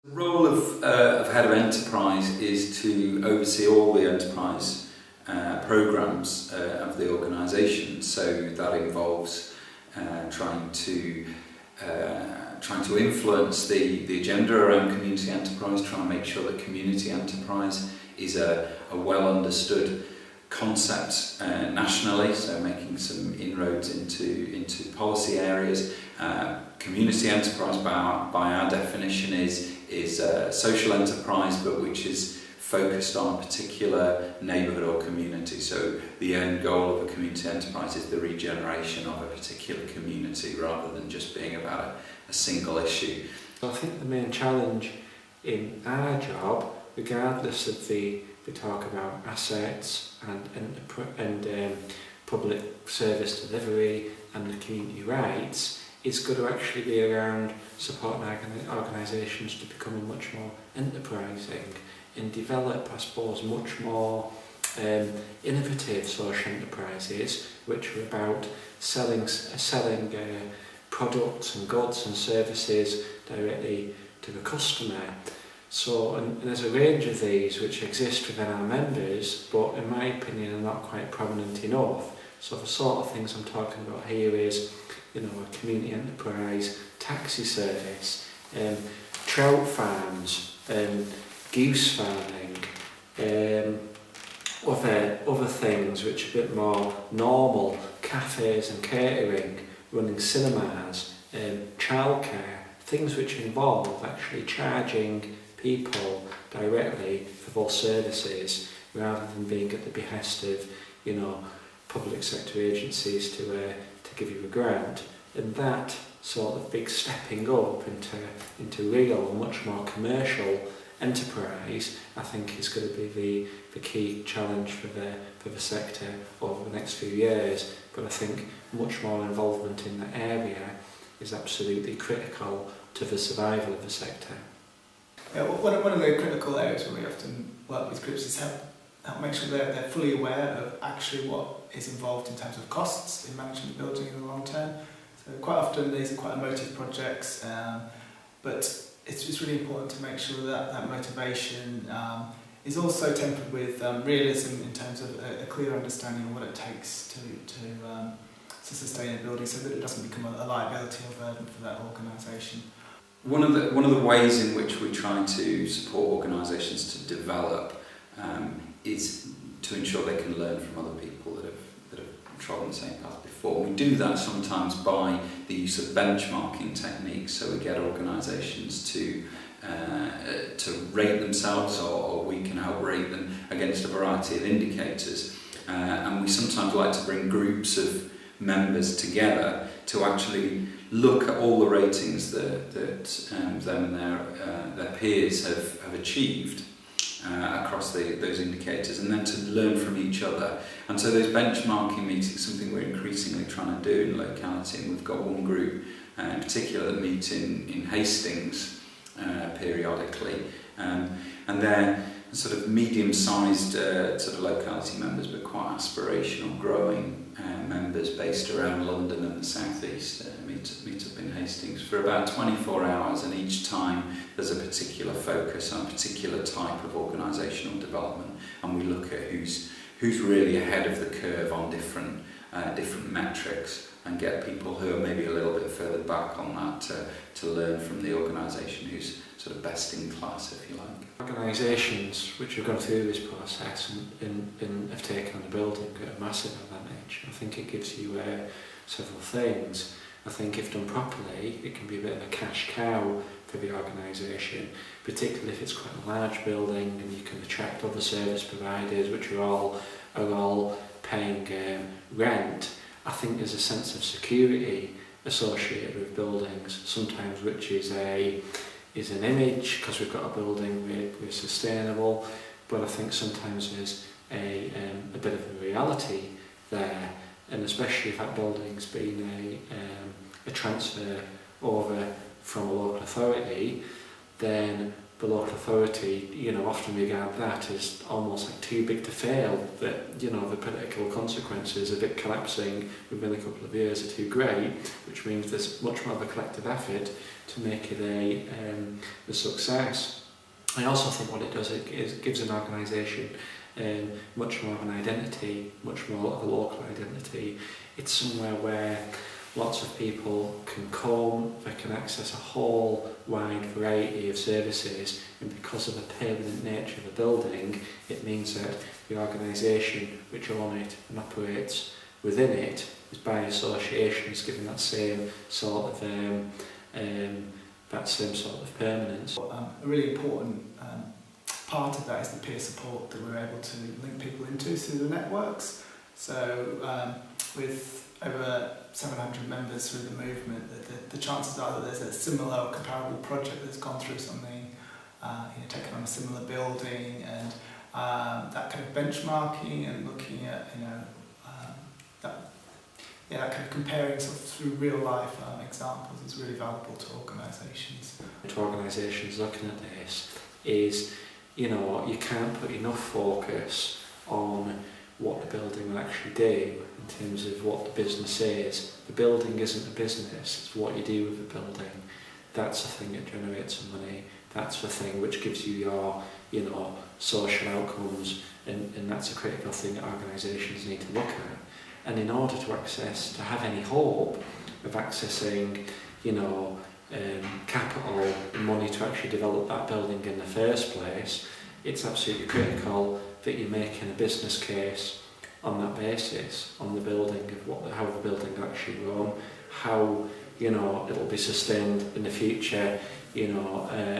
The role of Head of Enterprise is to oversee all the enterprise programmes of the organisation. So that involves trying to influence the agenda around community enterprise, trying to make sure that community enterprise is a well understood concept nationally, so making some inroads into policy areas. Community enterprise by our definition is social enterprise, but which is focused on a particular neighbourhood or community. So the end goal of a community enterprise is the regeneration of a particular community rather than just being about a single issue. I think the main challenge in our job, regardless of we talk about assets and public service delivery and the community rights, is going to actually be around supporting organisations to become much more enterprising and develop, I suppose, much more innovative social enterprises, which are about selling products and goods and services directly to the customer. So, and there's a range of these which exist within our members, but in my opinion are not quite prominent enough. So the sort of things I'm talking about here is, a community enterprise taxi service, trout farms, goose farming, other things which are a bit more normal, cafes and catering, running cinemas, childcare, things which involve actually charging people directly for those services rather than being at the behest of, public sector agencies to give you a grant. And that sort of big stepping up into real, much more commercial enterprise, I think is going to be the key challenge for the sector over the next few years. But I think much more involvement in that area is absolutely critical to the survival of the sector. Yeah, one of the critical areas where we often work with groups is help make sure they're fully aware of actually what is involved in terms of costs in managing the building in the long term. So quite often these are quite emotive projects, but it's really important to make sure that motivation is also tempered with realism in terms of a clear understanding of what it takes to sustain a building, so that it doesn't become a liability or burden for that organisation. One of the ways in which we try to support organisations to develop is to ensure they can learn from other people that have trodden the same path before. We do that sometimes by the use of benchmarking techniques, so we get organisations to rate themselves, or we can help rate them against a variety of indicators. And we sometimes like to bring groups of members together to actually look at all the ratings that them and their peers have achieved across those indicators, and then to learn from each other. And so those benchmarking meetings, something we're increasingly trying to do in locality, and we've got one group in particular that meet in Hastings periodically, and they're sort of medium-sized sort of locality members, but quite aspirational, growing members based around London and the South East meet up in Hastings for about 24 hours, and each time there's a particular focus on a particular type of organisational development, and we look at who's really ahead of the curve on different metrics, and get people who are maybe a little bit further back on that to learn from the organisation who's sort of best in class, if you like. Organisations which have gone through this process and have taken on the building get a massive advantage. I think it gives you several things. I think if done properly, it can be a bit of a cash cow for the organisation, particularly if it's quite a large building and you can attract other service providers which are all paying rent. I think there's a sense of security associated with buildings, sometimes which is an image because we've got a building we're sustainable, but I think sometimes there's a bit of a reality there, and especially if that building's been a transfer over from a local authority, then the local authority, often regard that as almost like too big to fail, that, the political consequences of it collapsing within a couple of years are too great, which means there's much more of a collective effort to make it a success. I also think what it does, it gives an organisation much more of an identity, much more of a local identity. It's somewhere where lots of people can come, they can access a whole wide variety of services, and because of the permanent nature of the building, it means that the organisation which owns it and operates within it is by association is given that same sort of permanence. A really important part of that is the peer support that we're able to link people into through the networks. So with over 700 members through the movement, the chances are that there's a similar or comparable project that's gone through something, taken on a similar building, and that kind of benchmarking and looking at, that kind of comparing sort of through real life examples is really valuable to organisations. To organisations looking at this is, you can't put enough focus on what the building will actually do in terms of what the business is. The building isn't a business, it's what you do with the building. That's the thing that generates some money. That's the thing which gives you your, social outcomes, and that's a critical thing that organisations need to look at. And in order to have any hope of accessing, capital and money to actually develop that building in the first place, it's absolutely critical that you're making a business case on that basis, on the building, of how the building will actually run, how it'll be sustained in the future,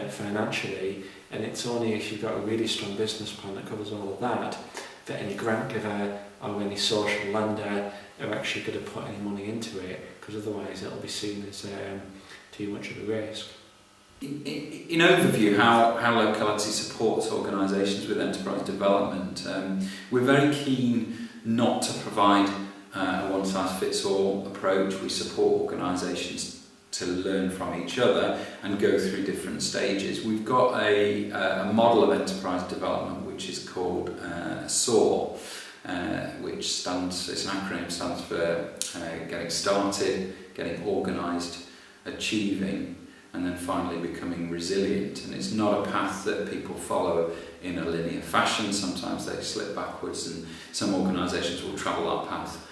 financially. And it's only if you've got a really strong business plan that covers all of that any grant giver or any social lender are actually going to put any money into it, because otherwise it'll be seen as too much of a risk. In overview, how Locality supports organisations with enterprise development, we're very keen not to provide a one-size-fits-all approach. We support organisations to learn from each other and go through different stages. We've got a model of enterprise development which is called SOAR, which it's an acronym, stands for getting started, getting organised, achieving, and then finally becoming resilient. And it's not a path that people follow in a linear fashion. Sometimes they slip backwards, and some organisations will travel that path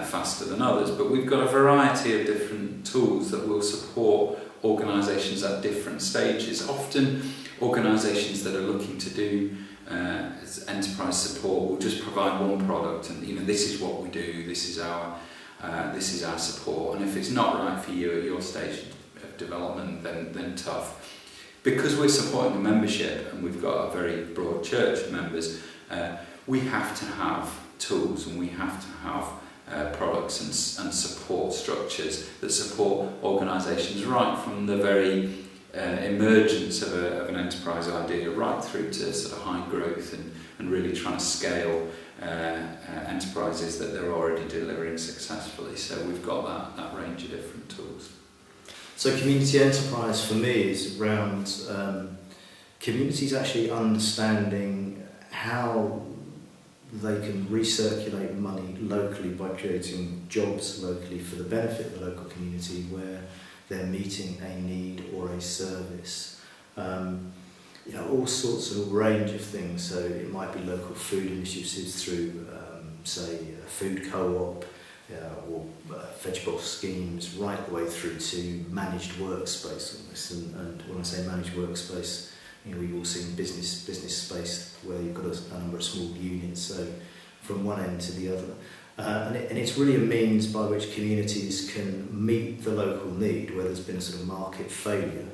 faster than others. But we've got a variety of different tools that will support organisations at different stages. Often organisations that are looking to do enterprise support will just provide one product, and this is what we do, this is our support. And if it's not right for you at your stage of development, then tough. Because we're supporting a membership and we've got a very broad church of members, we have to have tools and we have to have products and support structures that support organisations right from the very emergence of an enterprise idea right through to sort of high growth and really trying to scale enterprises that they're already delivering successfully. So we've got that range of different tools. So community enterprise for me is around communities actually understanding how they can recirculate money locally by creating jobs locally for the benefit of the local community where they're meeting a need or a service. All sorts of a range of things. So it might be local food initiatives through, say, a food co-op, or vegetable schemes, right the way through to managed workspace almost. And when I say managed workspace, we've all seen business space where you've got a number of small units, so from one end to the other. And it's really a means by which communities can meet the local need where there's been a sort of market failure,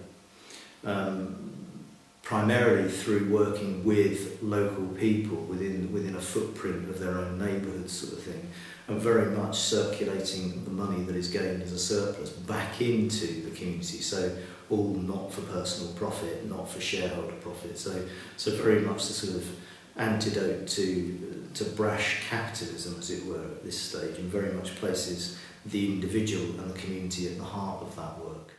primarily through working with local people within a footprint of their own neighbourhood sort of thing, and very much circulating the money that is gained as a surplus back into the community. So all not for personal profit, not for shareholder profit. So very much the sort of antidote to brash capitalism, as it were, at this stage, and very much places the individual and the community at the heart of that work.